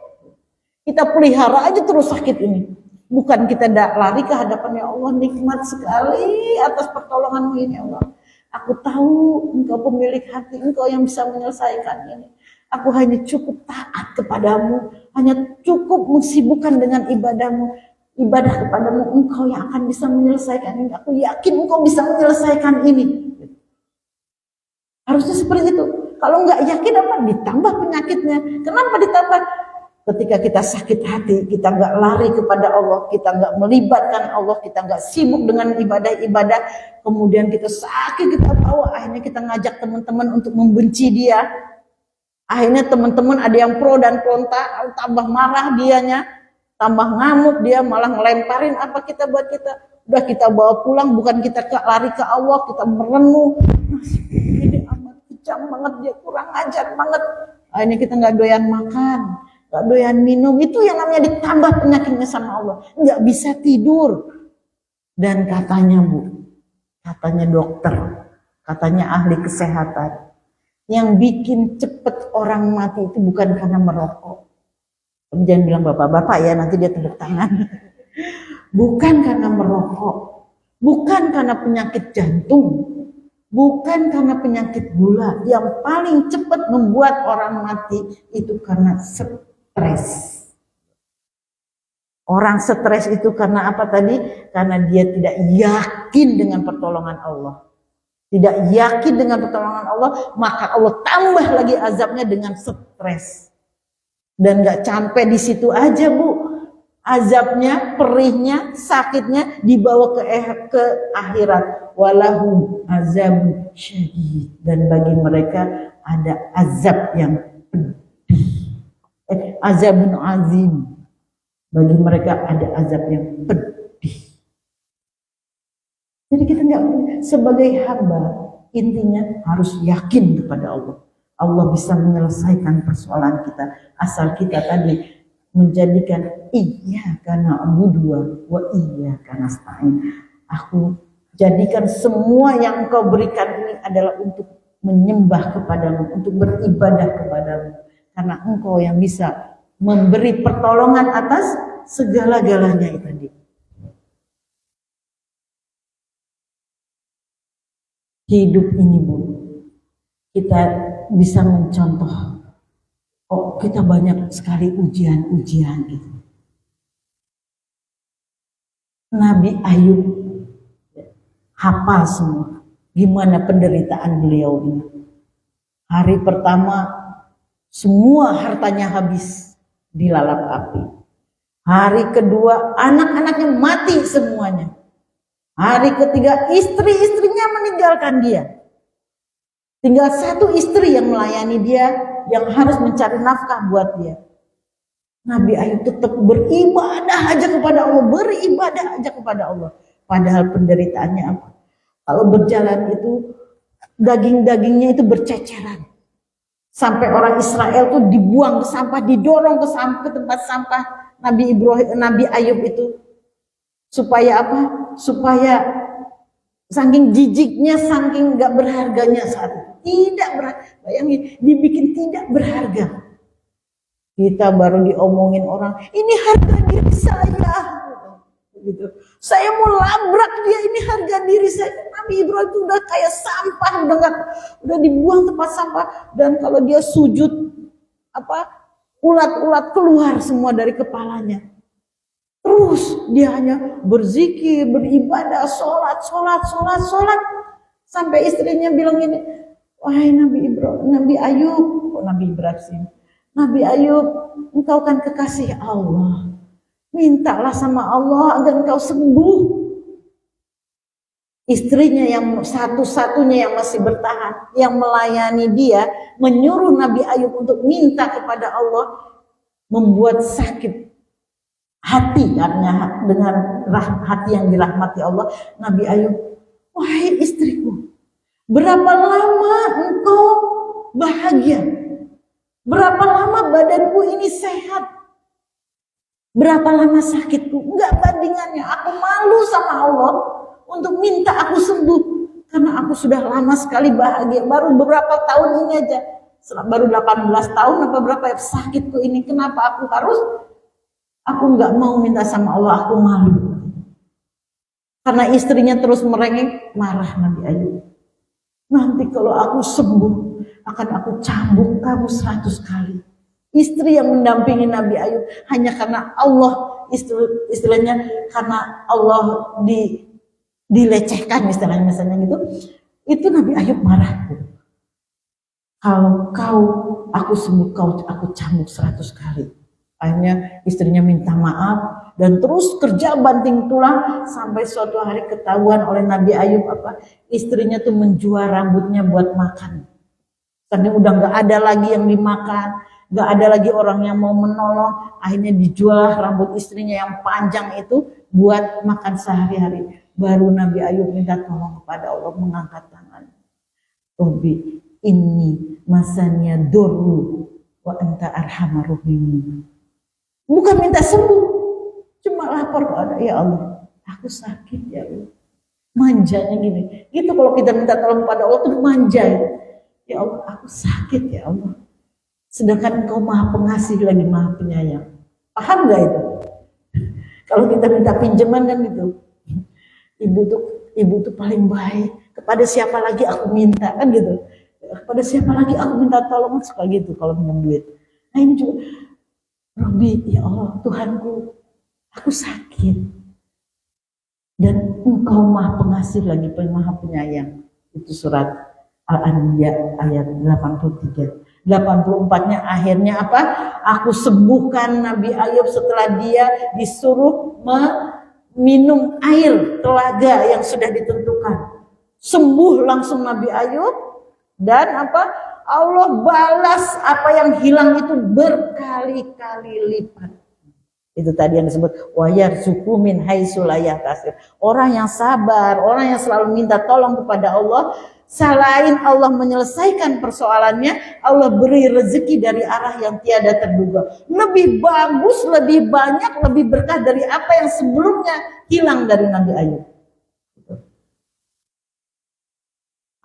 Kita pelihara aja terus sakit ini. Bukan kita lari ke hadapan, ya Allah, nikmat sekali atas pertolonganmu ini, ya Allah. Aku tahu Engkau pemilik hati, Engkau yang bisa menyelesaikan ini. Aku hanya cukup taat kepadamu, hanya cukup mensibukkan dengan ibadah kepadamu, Engkau yang akan bisa menyelesaikan ini. Aku yakin Engkau bisa menyelesaikan ini. Harusnya seperti itu. Kalau nggak yakin apa? Ditambah penyakitnya. Kenapa ditambah? Ketika kita sakit hati, kita nggak lari kepada Allah, kita nggak melibatkan Allah, kita nggak sibuk dengan ibadah-ibadah, kemudian kita sakit, kita tahu, akhirnya kita ngajak teman-teman untuk membenci dia. Akhirnya teman-teman ada yang pro dan kontra, tambah marah dianya, tambah ngamuk dia, malah ngelemparin apa kita buat kita. Udah kita bawa pulang, bukan kita lari ke Allah, kita merenung. Ini amat kejam banget, dia kurang ajar banget. Akhirnya kita nggak doyan makan, nggak doyan minum. Itu yang namanya ditambah penyakitnya sama Allah. Nggak bisa tidur. Dan katanya katanya dokter, katanya ahli kesehatan, yang bikin cepet orang mati itu bukan karena merokok. Tapi jangan bilang bapak-bapak ya, nanti dia tepuk tangan. Bukan karena merokok, bukan karena penyakit jantung, bukan karena penyakit gula. Yang paling cepat membuat orang mati itu karena stres. Orang stres itu karena apa tadi? Karena dia tidak yakin dengan pertolongan Allah. Tidak yakin dengan pertolongan Allah, maka Allah tambah lagi azabnya dengan stres. Dan gak sampai di situ aja, Bu. Azabnya, perihnya, sakitnya dibawa ke akhirat. Walahum azab syadid. Dan bagi mereka ada azab yang pedih. Azabun azim. Bagi mereka ada azab yang pedih. Jadi kita nggak, sebagai hamba, intinya harus yakin kepada Allah. Allah bisa menyelesaikan persoalan kita, asal kita tadi menjadikan iyyaka na'budu wa iyyaka nasta'in. Aku jadikan semua yang Engkau berikan ini adalah untuk menyembah kepadamu, untuk beribadah kepadamu. Karena Engkau yang bisa memberi pertolongan atas segala-galanya itu tadi. Hidup ini, Bu, kita bisa mencontoh. Oh, kita banyak sekali ujian-ujian gitu. Nabi Ayub hafal semua gimana penderitaan beliau ini. Hari pertama semua hartanya habis dilalap api. Hari kedua anak-anaknya mati semuanya. Hari ketiga istri-istrinya meninggalkan dia. Tinggal satu istri yang melayani dia, yang harus mencari nafkah buat dia. Nabi Ayub tetap beribadah aja kepada Allah, beribadah aja kepada Allah. Padahal penderitaannya apa? Kalau berjalan itu daging-dagingnya itu berceceran. Sampai orang Israel tuh dibuang ke sampah, didorong ke tempat sampah Nabi Ayub itu. Supaya apa? Supaya saking jijiknya, saking gak berharganya saat itu. Tidak berharga. Bayangin, dibikin tidak berharga. Kita baru diomongin orang, ini harga diri saya. Gitu. Saya mau labrak dia, ini harga diri saya. Nabi Ibrahim itu udah kayak sampah, udah dibuang tempat sampah. Dan kalau dia sujud, ulat-ulat keluar semua dari kepalanya. Terus dia hanya berzikir, beribadah, sholat. Sampai istrinya bilang ini, wahai Nabi Ayub, Nabi Ayub, engkau kan kekasih Allah. Mintalah sama Allah agar engkau sembuh. Istrinya yang satu-satunya yang masih bertahan, yang melayani dia, menyuruh Nabi Ayub untuk minta kepada Allah, membuat sakit hati, artinya dengan hati yang dirahmati Allah. Nabi Ayub, wahai istriku, berapa lama engkau bahagia? Berapa lama badanku ini sehat? Berapa lama sakitku? Enggak bandingannya. Aku malu sama Allah untuk minta aku sembuh. Karena aku sudah lama sekali bahagia. Baru beberapa tahun ini aja. Baru 18 tahun apa berapa sakitku ini. Kenapa aku enggak mau minta sama Allah. Aku malu. Karena istrinya terus merengek, marah Nabi Ayub. Nanti kalau aku sembuh, akan aku cambuk kamu 100 kali. Istri yang mendampingi Nabi Ayub hanya karena Allah, istilahnya karena Allah dilecehkan istilahnya misalnya gitu. Itu Nabi Ayub marah. Kalau aku sembuh aku cambuk 100 kali. Akhirnya istrinya minta maaf dan terus kerja banting tulang sampai suatu hari ketahuan oleh Nabi Ayub istrinya tuh menjual rambutnya buat makan. Karena udah nggak ada lagi yang dimakan, nggak ada lagi orang yang mau menolong. Akhirnya dijual rambut istrinya yang panjang itu buat makan sehari-hari. Baru Nabi Ayub minta tolong kepada Allah, mengangkat tangan. Robbi inni masanya dorru wa anta arhamar rahimin. Bukan minta sembuh, cuma lapor kepada ya Allah, aku sakit ya Allah. Manjanya gini. Gitu kalau kita minta tolong kepada Allah tuh manja. Ya Allah, aku sakit ya Allah. Sedangkan Engkau Maha Pengasih lagi Maha Penyayang. Paham gak itu? Kalau kita minta pinjaman kan gitu. Ibu tuh paling baik. Kepada siapa lagi aku minta kan gitu. Kepada siapa lagi aku minta tolong, suka gitu kalau minjem duit. Nah ini juga, Rabbi ya Allah Tuhanku, aku sakit. Dan Engkau Maha Pengasih lagi Maha Penyayang. Itu surat Al-Anbiya ayat 83. 84-nya akhirnya apa? Aku sembuhkan Nabi Ayub setelah dia disuruh minum air telaga yang sudah ditentukan. Sembuh langsung Nabi Ayub dan apa? Allah balas apa yang hilang itu berkali-kali lipat. Itu tadi yang disebut wayarzuqu min haitsu la yahtasib. Orang yang sabar, orang yang selalu minta tolong kepada Allah, selain Allah menyelesaikan persoalannya, Allah beri rezeki dari arah yang tiada terduga. Lebih bagus, lebih banyak, lebih berkah dari apa yang sebelumnya hilang dari Nabi Ayub.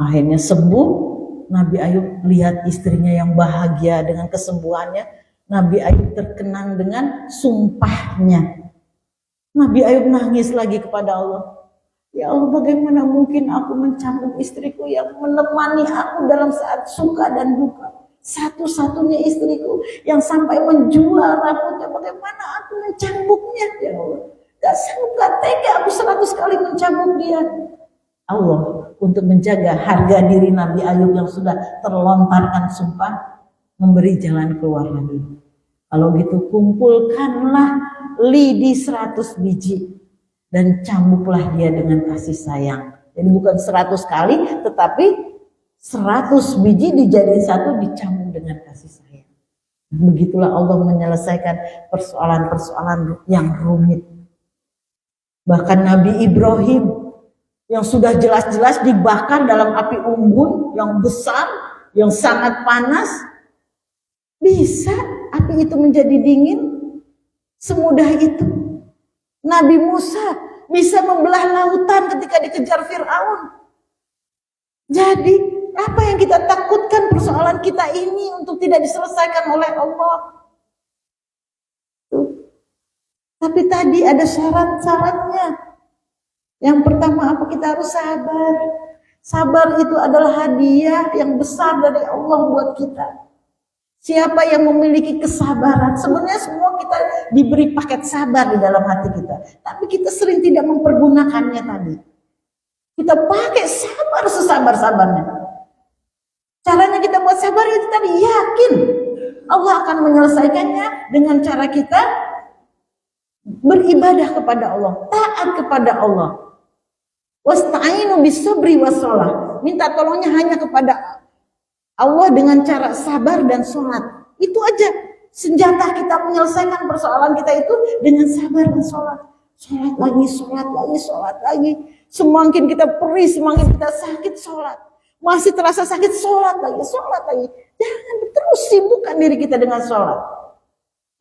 Akhirnya sembuh, Nabi Ayub lihat istrinya yang bahagia dengan kesembuhannya. Nabi Ayub terkenang dengan sumpahnya. Nabi Ayub nangis lagi kepada Allah. Ya Allah, bagaimana mungkin aku mencambuk istriku yang menemani aku dalam saat suka dan duka. Satu-satunya istriku yang sampai menjual rambutnya, bagaimana aku mencambuknya? Ya Allah, gak sanggup, gak tega aku 100 kali mencambuk dia. Allah untuk menjaga harga diri Nabi Ayub yang sudah terlontarkan sumpah, memberi jalan keluar lagi. Kalau gitu kumpulkanlah lidi 100 biji dan cambuklah dia dengan kasih sayang. Jadi bukan 100 kali, tetapi 100 biji dijadiin satu, dicambuk dengan kasih sayang. Begitulah Allah menyelesaikan persoalan-persoalan yang rumit. Bahkan Nabi Ibrahim yang sudah jelas-jelas dibakar dalam api unggun yang besar, yang sangat panas, bisa api itu menjadi dingin semudah itu. Nabi Musa bisa membelah lautan ketika dikejar Fir'aun. Jadi apa yang kita takutkan persoalan kita ini untuk tidak diselesaikan oleh Allah? Tapi tadi ada syarat-syaratnya. Yang pertama apa? Kita harus sabar. Sabar itu adalah hadiah yang besar dari Allah buat kita. Siapa yang memiliki kesabaran? Sebenarnya semua kita diberi paket sabar di dalam hati kita. Tapi kita sering tidak mempergunakannya tadi. Kita pakai sabar sesabar-sabarnya. Caranya kita buat sabar itu tadi, yakin Allah akan menyelesaikannya dengan cara kita beribadah kepada Allah, taat kepada Allah. Wasta'inu bis-sabri was-shalah. Minta tolongnya hanya kepada Allah dengan cara sabar dan sholat. Itu aja senjata kita menyelesaikan persoalan kita itu, dengan sabar dan sholat. Sholat lagi, sholat lagi, sholat lagi. Semakin kita perih, semakin kita sakit, sholat. Masih terasa sakit, sholat lagi, sholat lagi. Jangan terus sibukkan diri kita dengan sholat.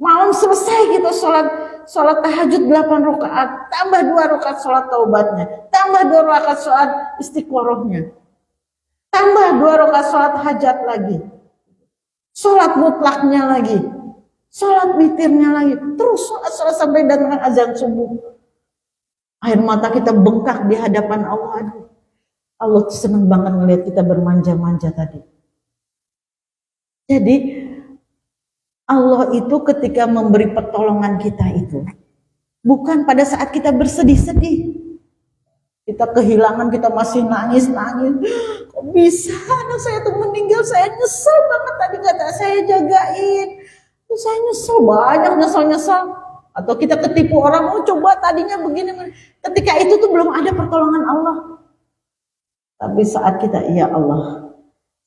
Malam selesai kita sholat tahajud 8 rakaat, tambah 2 rakaat sholat taubatnya, tambah 2 rakaat sholat istiqorohnya, tambah 2 rakaat sholat hajat lagi, sholat mutlaknya lagi, sholat witirnya lagi, terus sholat sampai datang azan subuh. Air mata kita bengkak di hadapan Allah. Aduh, Allah senang banget ngelihat kita bermanja-manja tadi. Jadi Allah itu ketika memberi pertolongan kita itu bukan pada saat kita bersedih-sedih. Kita kehilangan, kita masih nangis-nangis. Kok bisa anak saya tuh meninggal? Saya nyesel banget tadi kata saya jagain. Saya nyesel, banyak nyesel-nyesel. Atau kita ketipu orang, oh coba tadinya begini. Ketika itu tuh belum ada pertolongan Allah. Tapi saat kita, ya Allah,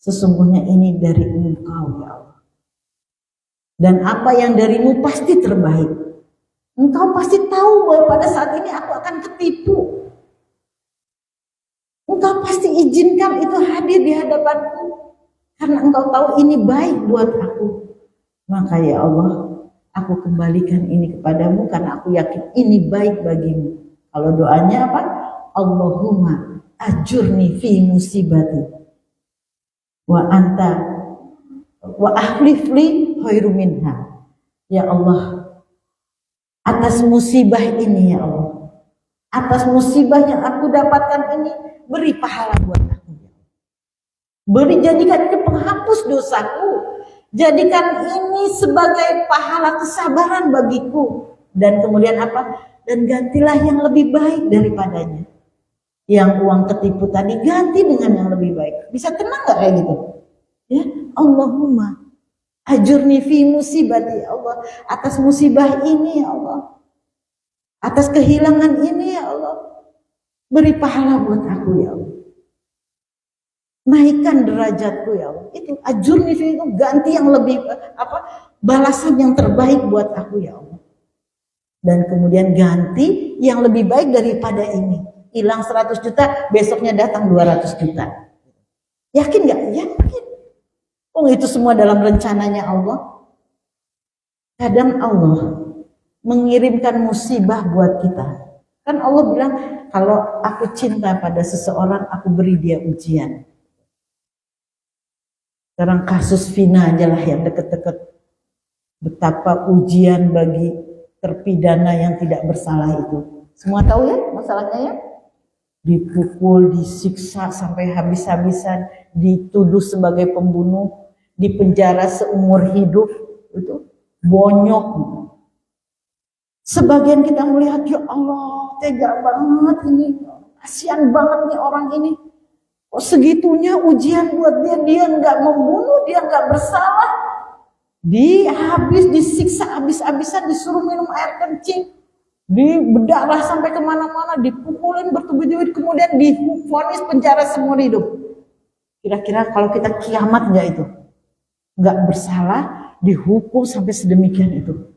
sesungguhnya ini dari Engkau ya Allah. Dan apa yang darimu pasti terbaik. Engkau pasti tahu bahwa pada saat ini aku akan ketipu. Engkau pasti izinkan itu hadir di hadapanku. Karena engkau tahu ini baik buat aku. Maka ya Allah, aku kembalikan ini kepadamu karena aku yakin ini baik bagimu. Kalau doanya apa? Allahumma ajurni fi musibati. Wa anta wa ahlifli khairu minha. Ya Allah, atas musibah ini ya Allah, atas musibah yang aku dapatkan ini, beri pahala buat aku. Beri, jadikan ini penghapus dosaku, jadikan ini sebagai pahala kesabaran bagiku. Dan kemudian apa? Dan gantilah yang lebih baik daripadanya. Yang uang ketipu tadi ganti dengan yang lebih baik. Bisa tenang gak kayak gitu? Ya, Allahumma ajurni fi musibati ya Allah, atas musibah ini ya Allah, atas kehilangan ini ya Allah, beri pahala buat aku ya Allah, naikkan derajatku ya Allah. Itu ajurni fi, itu ganti yang lebih balasan yang terbaik buat aku ya Allah. Dan kemudian ganti yang lebih baik daripada ini. Hilang 100 juta, besoknya datang 200 juta. Yakin gak? Yakin. Oh, itu semua dalam rencananya Allah. Kadang Allah mengirimkan musibah buat kita. Kan Allah bilang, kalau aku cinta pada seseorang, aku beri dia ujian. Sekarang kasus Vina aja lah yang deket-deket. Betapa ujian bagi terpidana yang tidak bersalah itu. Semua tahu ya masalahnya ya? Dipukul, disiksa sampai habis-habisan, dituduh sebagai pembunuh, dipenjara seumur hidup, itu bonyok. Sebagian kita melihat, ya Allah, tega banget ini, kasihan banget nih orang ini. Kok segitunya ujian buat dia, dia nggak membunuh, dia nggak bersalah, disiksa habis-habisan, disuruh minum air kencing, berdarah sampai kemana-mana, dipukulin bertubi-tubi, kemudian divonis penjara seumur hidup. Kira-kira kalau kita kiamat nggak itu? Nggak bersalah, dihukum sampai sedemikian itu.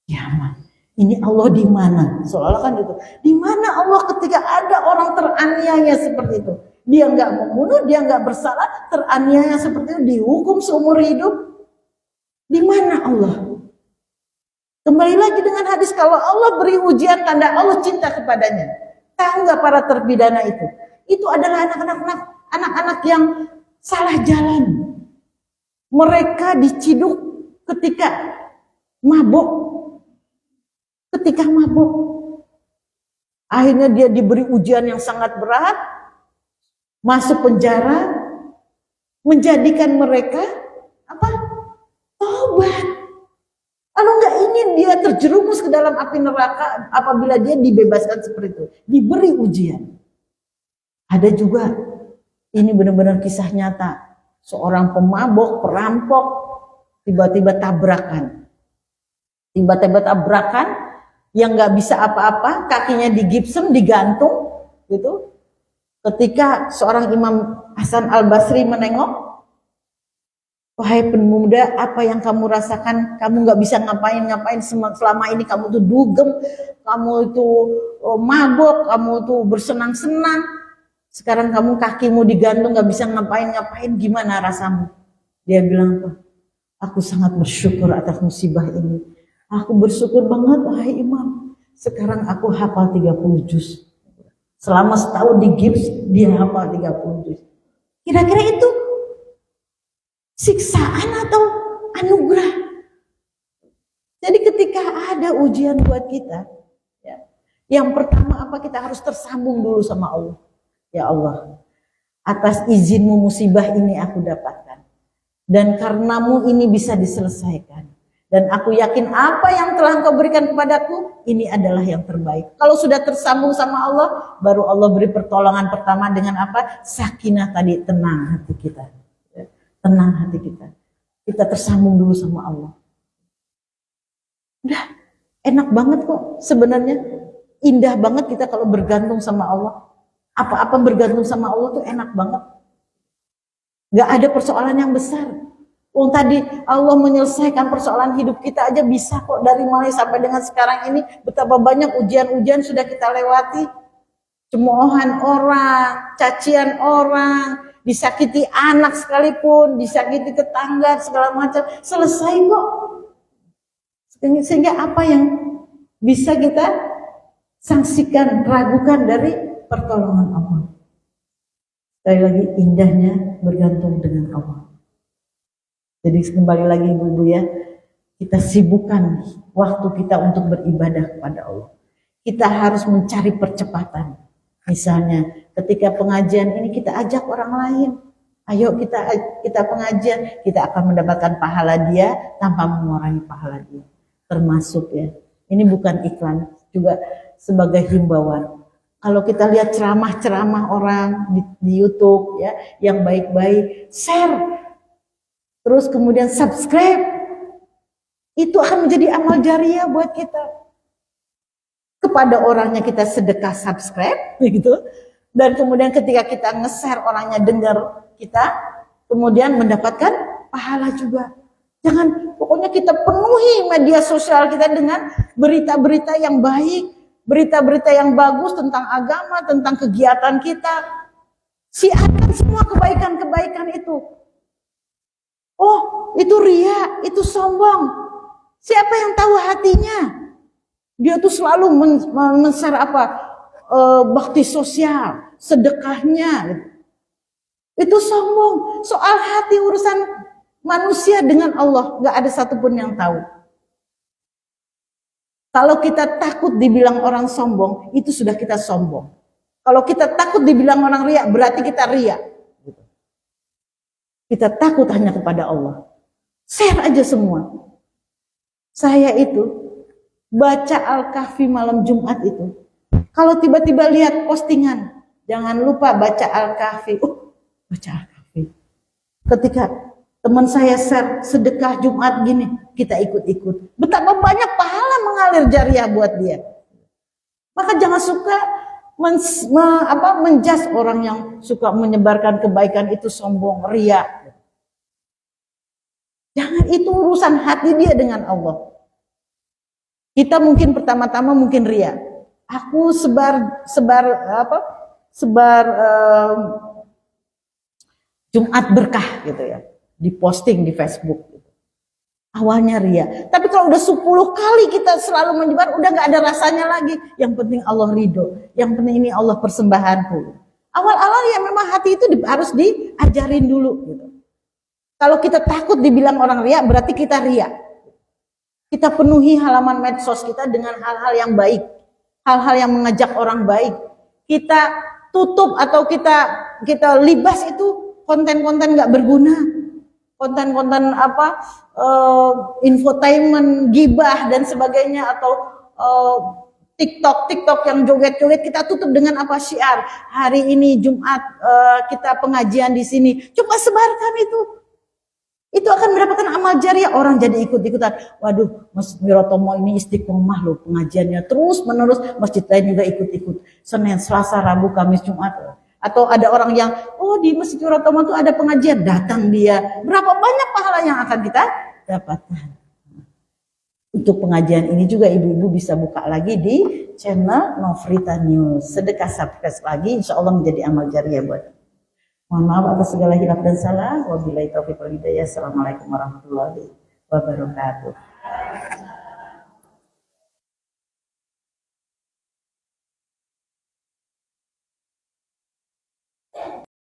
Kiamat. Ini Allah di mana? Soalnya kan itu. Di mana Allah ketika ada orang teraniaya seperti itu? Dia nggak membunuh, dia nggak bersalah, teraniaya seperti itu, dihukum seumur hidup. Di mana Allah? Kembali lagi dengan hadis, kalau Allah beri ujian, tanda Allah cinta kepadanya. Tahu nggak para terpidana itu? Itu adalah anak-anak yang salah jalan. Mereka diciduk ketika mabuk. Akhirnya dia diberi ujian yang sangat berat, masuk penjara, menjadikan mereka tobat. Lalu nggak ingin dia terjerumus ke dalam api neraka apabila dia dibebaskan seperti itu, diberi ujian. Ada juga, ini benar-benar kisah nyata, seorang pemabok, perampok, tiba-tiba tabrakan, yang nggak bisa apa-apa, kakinya digipsem, digantung, gitu. Ketika seorang Imam Hasan Al-Basri menengok, wahai pemuda, apa yang kamu rasakan? Kamu nggak bisa ngapain selama ini, kamu tuh dugem, kamu itu mabok, kamu tuh bersenang-senang. Sekarang kamu kakimu digantung, nggak bisa ngapain, gimana rasamu? Dia bilang, aku sangat bersyukur atas musibah ini. Aku bersyukur banget, wahai Imam. Sekarang aku hafal 30 juz. Selama setahun di gips, dia hafal 30 juz. Kira-kira itu siksaan atau anugerah? Jadi ketika ada ujian buat kita, ya, yang pertama kita harus tersambung dulu sama Allah. Ya Allah, atas izinmu musibah ini aku dapatkan. Dan karenamu ini bisa diselesaikan. Dan aku yakin apa yang telah Engkau berikan kepadaku, ini adalah yang terbaik. Kalau sudah tersambung sama Allah, baru Allah beri pertolongan pertama dengan apa? Sakinah tadi, tenang hati kita. Tenang hati kita. Kita tersambung dulu sama Allah. Udah, enak banget kok sebenarnya. Indah banget kita kalau bergantung sama Allah. Apa-apa bergantung sama Allah tuh enak banget. Gak ada persoalan yang besar. Tadi Allah menyelesaikan persoalan hidup kita aja bisa kok, dari mulai sampai dengan sekarang ini. Betapa banyak ujian-ujian sudah kita lewati. Cemoohan orang, cacian orang, disakiti anak sekalipun, disakiti tetangga, segala macam. Selesai kok. Sehingga apa yang bisa kita sanksikan, ragukan dari pertolongan Allah. Sekali lagi, indahnya bergantung dengan Allah. Jadi kembali lagi ibu-ibu ya, kita sibukkan waktu kita untuk beribadah kepada Allah. Kita harus mencari percepatan. Misalnya ketika pengajian ini kita ajak orang lain. Ayo kita pengajian, kita akan mendapatkan pahala dia tanpa mengurangi pahala dia. Termasuk ya, ini bukan iklan, juga sebagai himbauan. Kalau kita lihat ceramah-ceramah orang di YouTube ya, yang baik-baik, share. Terus kemudian subscribe, itu akan menjadi amal jariah buat kita. Kepada orangnya kita sedekah subscribe, gitu. Dan kemudian ketika kita nge-share, orangnya dengar kita, kemudian mendapatkan pahala juga. Jangan, pokoknya kita penuhi media sosial kita dengan berita-berita yang baik, berita-berita yang bagus tentang agama, tentang kegiatan kita. Siarkan semua kebaikan-kebaikan itu. Oh, itu ria, itu sombong. Siapa yang tahu hatinya? Dia tuh selalu men-share bakti sosial, sedekahnya. Itu sombong. Soal hati, urusan manusia dengan Allah, gak ada satupun yang tahu. Kalau kita takut dibilang orang sombong, itu sudah kita sombong. Kalau kita takut dibilang orang ria, berarti kita ria. Kita takut hanya kepada Allah. Share aja semua. Saya itu baca Al-Kahfi malam Jumat itu. Kalau tiba-tiba lihat postingan, jangan lupa baca Al-Kahfi. Baca Al-Kahfi. Ketika Teman saya share sedekah Jumat gini, kita ikut-ikut. Betapa banyak pahala mengalir jariah buat dia. Maka jangan suka menjas orang yang suka menyebarkan kebaikan itu sombong, ria. Jangan, itu urusan hati dia dengan Allah. Kita mungkin pertama-tama mungkin ria. Aku sebar Jumat berkah gitu ya, diposting di Facebook. Awalnya ria, tapi kalau udah 10 kali kita selalu menyebar, udah nggak ada rasanya lagi. Yang penting Allah ridho, yang penting ini Allah persembahanku. Awal-awal ya memang hati itu harus diajarin dulu gitu. Kalau kita takut dibilang orang ria, berarti kita ria. Kita penuhi halaman medsos kita dengan hal-hal yang baik, hal-hal yang mengajak orang baik. Kita tutup atau kita libas itu konten-konten nggak berguna, konten-konten infotainment, gibah dan sebagainya, atau TikTok yang joget-joget. Kita tutup dengan syiar hari ini Jumat, kita pengajian di sini. Coba sebarkan itu akan mendapatkan amal jariah. Orang jadi ikut-ikutan. Waduh, Masjid Wirotomo ini istiqomah loh pengajiannya, terus menerus. Masjid lain juga ikut-ikut, Senin, Selasa, Rabu, Kamis, Jumat. Atau ada orang yang, di Masjid Wirotomo itu ada pengajian, datang dia. Berapa banyak pahala yang akan kita dapatkan. Untuk pengajian ini juga ibu-ibu bisa buka lagi di channel Nofrita News. Sedekah subscribe lagi, insya Allah menjadi amal jariah buat. Mohon maaf atas segala hilaf dan salah. Wabillahi taufiq wal hidayah. Assalamualaikum warahmatullahi wabarakatuh.